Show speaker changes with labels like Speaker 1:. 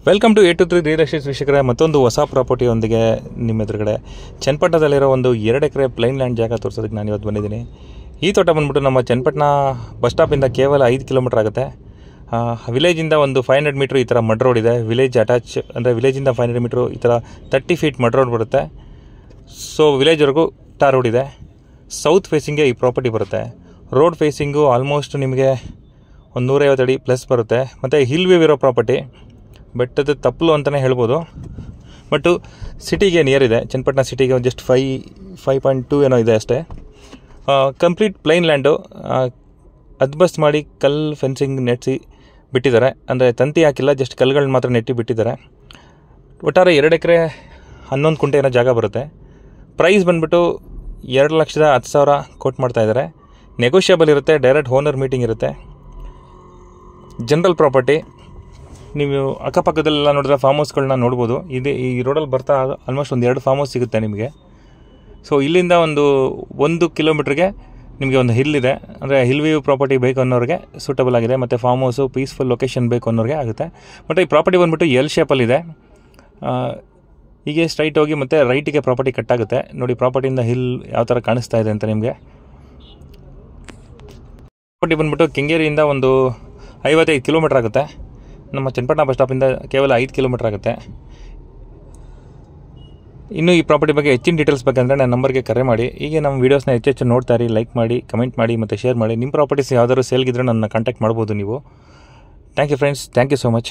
Speaker 1: Welcome to 823 real estate ವೀಕ್ಷಕರೇ, ಮತ್ತೊಂದು ಹೊಸ ಪ್ರಾಪರ್ಟಿಯೊಂದಿಗೆ ನಿಮ್ಮ ಎದುರುಗಡೆ ಚನ್ನಪಟ್ಟಣದಲ್ಲಿರೋ ಒಂದು 2 ಎಕರೆ ಪ್ಲೈನ್ ಲ್ಯಾಂಡ್ ಜಾಗ ತೋರಿಸೋದಕ್ಕೆ ನಾನು ಇವತ್ತು ಬಂದಿದ್ದೀನಿ. ಈ ತೋಟ ಬಂದ್ಬಿಟ್ಟು ನಮ್ಮ ಚನ್ನಪಟ್ಟಣ ಬಸ್ ಸ್ಟಾಪಿಂದ ಕೇವಲ 5 ಕಿಲೋಮೀಟರ್ ಆಗುತ್ತೆ. ವಿಲೇಜಿಂದ ಒಂದು 500 ಮೀಟ್ರ್ ಈ ಥರ ಮಡ್ ರೋಡ್ ಇದೆ. ವಿಲೇಜ್ ಅಟ್ಯಾಚ್ ಅಂದರೆ ವಿಲೇಜಿಂದ 500 ಮೀಟ್ರು ಈ ಥರ 30 ಫೀಟ್ ಮಡ್ ರೋಡ್ ಬರುತ್ತೆ. ಸೊ ವಿಲೇಜ್ವರೆಗೂ ಟಾರ್ ರೋಡ್ ಇದೆ. ಸೌತ್ ಫೇಸಿಂಗ್ಗೆ ಈ ಪ್ರಾಪರ್ಟಿ ಬರುತ್ತೆ. ರೋಡ್ ಫೇಸಿಂಗು ಆಲ್ಮೋಸ್ಟ್ ನಿಮಗೆ ಒಂದು 150 ಅಡಿ ಪ್ಲಸ್ ಬರುತ್ತೆ. ಮತ್ತು ಹಿಲ್ ವ್ಯೂ ಇರೋ ಪ್ರಾಪರ್ಟಿ, ಬೆಟ್ಟದ ತಪ್ಪಲು ಅಂತಲೇ ಹೇಳ್ಬೋದು. ಬಟ್ಟು ಸಿಟಿಗೆ ನಿಯರ್ ಇದೆ. ಚನ್ನಪಟ್ಟಣ ಸಿಟಿಗೆ ಒಂದು ಜಸ್ಟ್ 5.2 ಏನೋ ಇದೆ ಅಷ್ಟೇ. Complete plain land. ಅದ್ಬಸ್ಟ್ ಮಾಡಿ ಕಲ್ಲು ಫೆನ್ಸಿಂಗ್ ನೆಟ್ಟಿಸಿ ಬಿಟ್ಟಿದ್ದಾರೆ. ಅಂದರೆ ತಂತಿ ಹಾಕಿಲ್ಲ, ಜಸ್ಟ್ ಕಲ್ಲುಗಳನ್ನ ಮಾತ್ರ ನೆಟ್ಟಿ ಬಿಟ್ಟಿದ್ದಾರೆ. ಒಟ್ಟಾರೆ 2 ಎಕರೆ 11 ಕುಂಟೆ ಏನೋ ಜಾಗ ಬರುತ್ತೆ. ಪ್ರೈಸ್ ಬಂದುಬಿಟ್ಟು 2,10,000 ಕೋಟ್ ಮಾಡ್ತಾಯಿದ್ದಾರೆ. ನೆಗೋಷಿಯಬಲ್ ಇರುತ್ತೆ. ಡೈರೆಕ್ಟ್ ಓನರ್ ಮೀಟಿಂಗ್ ಇರುತ್ತೆ. General property. ನೀವು ಅಕ್ಕಪಕ್ಕದಲ್ಲೆಲ್ಲ ನೋಡಿದ್ರೆ ಫಾರ್ಮ್ ಹೌಸ್ಗಳನ್ನ ನೋಡ್ಬೋದು. ಈ ರೋಡಲ್ಲಿ ಬರ್ತಾ ಆಲ್ಮೋಸ್ಟ್ ಒಂದು 2 ಫಾರ್ಮ್ ಹೌಸ್ ಸಿಗುತ್ತೆ ನಿಮಗೆ. ಸೊ ಇಲ್ಲಿಂದ ಒಂದು 1 ಕಿಲೋಮೀಟ್ರಿಗೆ ನಿಮಗೆ ಒಂದು ಹಿಲ್ ಇದೆ. ಅಂದರೆ ಹಿಲ್ ವ್ಯೂ ಪ್ರಾಪರ್ಟಿ ಬೇಕು ಅನ್ನೋರಿಗೆ ಸೂಟಬಲ್ ಆಗಿದೆ. ಮತ್ತು ಫಾರ್ಮ್ ಹೌಸು ಪೀಸ್ಫುಲ್ ಲೊಕೇಶನ್ ಬೇಕು ಅನ್ನೋರಿಗೆ ಆಗುತ್ತೆ. ಮತ್ತು ಈ ಪ್ರಾಪರ್ಟಿ ಬಂದುಬಿಟ್ಟು ಎಲ್ ಶೇಪಲ್ಲಿದೆ. ಹೀಗೆ ಸ್ಟ್ರೈಟ್ ಹೋಗಿ ಮತ್ತು ರೈಟಿಗೆ ಪ್ರಾಪರ್ಟಿ ಕಟ್ಟಾಗುತ್ತೆ. ನೋಡಿ ಪ್ರಾಪರ್ಟಿಯಿಂದ ಹಿಲ್ ಯಾವ ಥರ ಕಾಣಿಸ್ತಾ ಇದೆ ಅಂತ ನಿಮಗೆ. ಪ್ರಾಪರ್ಟಿ ಬಂದುಬಿಟ್ಟು ಕೆಂಗೇರಿಯಿಂದ ಒಂದು 55 ಕಿಲೋಮೀಟ್ರ್ ಆಗುತ್ತೆ. ನಮ್ಮ ಚನ್ನಪಟ್ಟಣ ಬಸ್ ಸ್ಟಾಪಿಂದ ಕೇವಲ 5 ಕಿಲೋಮೀಟ್ರ್ ಆಗುತ್ತೆ. ಇನ್ನು ಈ ಪ್ರಾಪರ್ಟಿ ಬಗ್ಗೆ ಹೆಚ್ಚಿನ ಡೀಟೇಲ್ಸ್ ಬೇಕಂದರೆ ನನ್ನ ನಂಬರ್ಗೆ ಕರೆ ಮಾಡಿ. ಹೀಗೆ ನಮ್ಮ ವೀಡಿಯೋಸ್ನ ಹೆಚ್ಚು ನೋಡ್ತಾ ಇರಿ, ಲೈಕ್ ಮಾಡಿ, ಕಮೆಂಟ್ ಮಾಡಿ ಮತ್ತು ಶೇರ್ ಮಾಡಿ. ನಿಮ್ಮ ಪ್ರಾಪರ್ಟೀಸ್ ಯಾವ್ದಾದ್ರು ಸೇಲ್ಗಿದ್ರೆ ನನ್ನ ಕಾಂಟ್ಯಾಕ್ಟ್ ಮಾಡ್ಬೋದು ನೀವು. Thank you friends, thank you so much.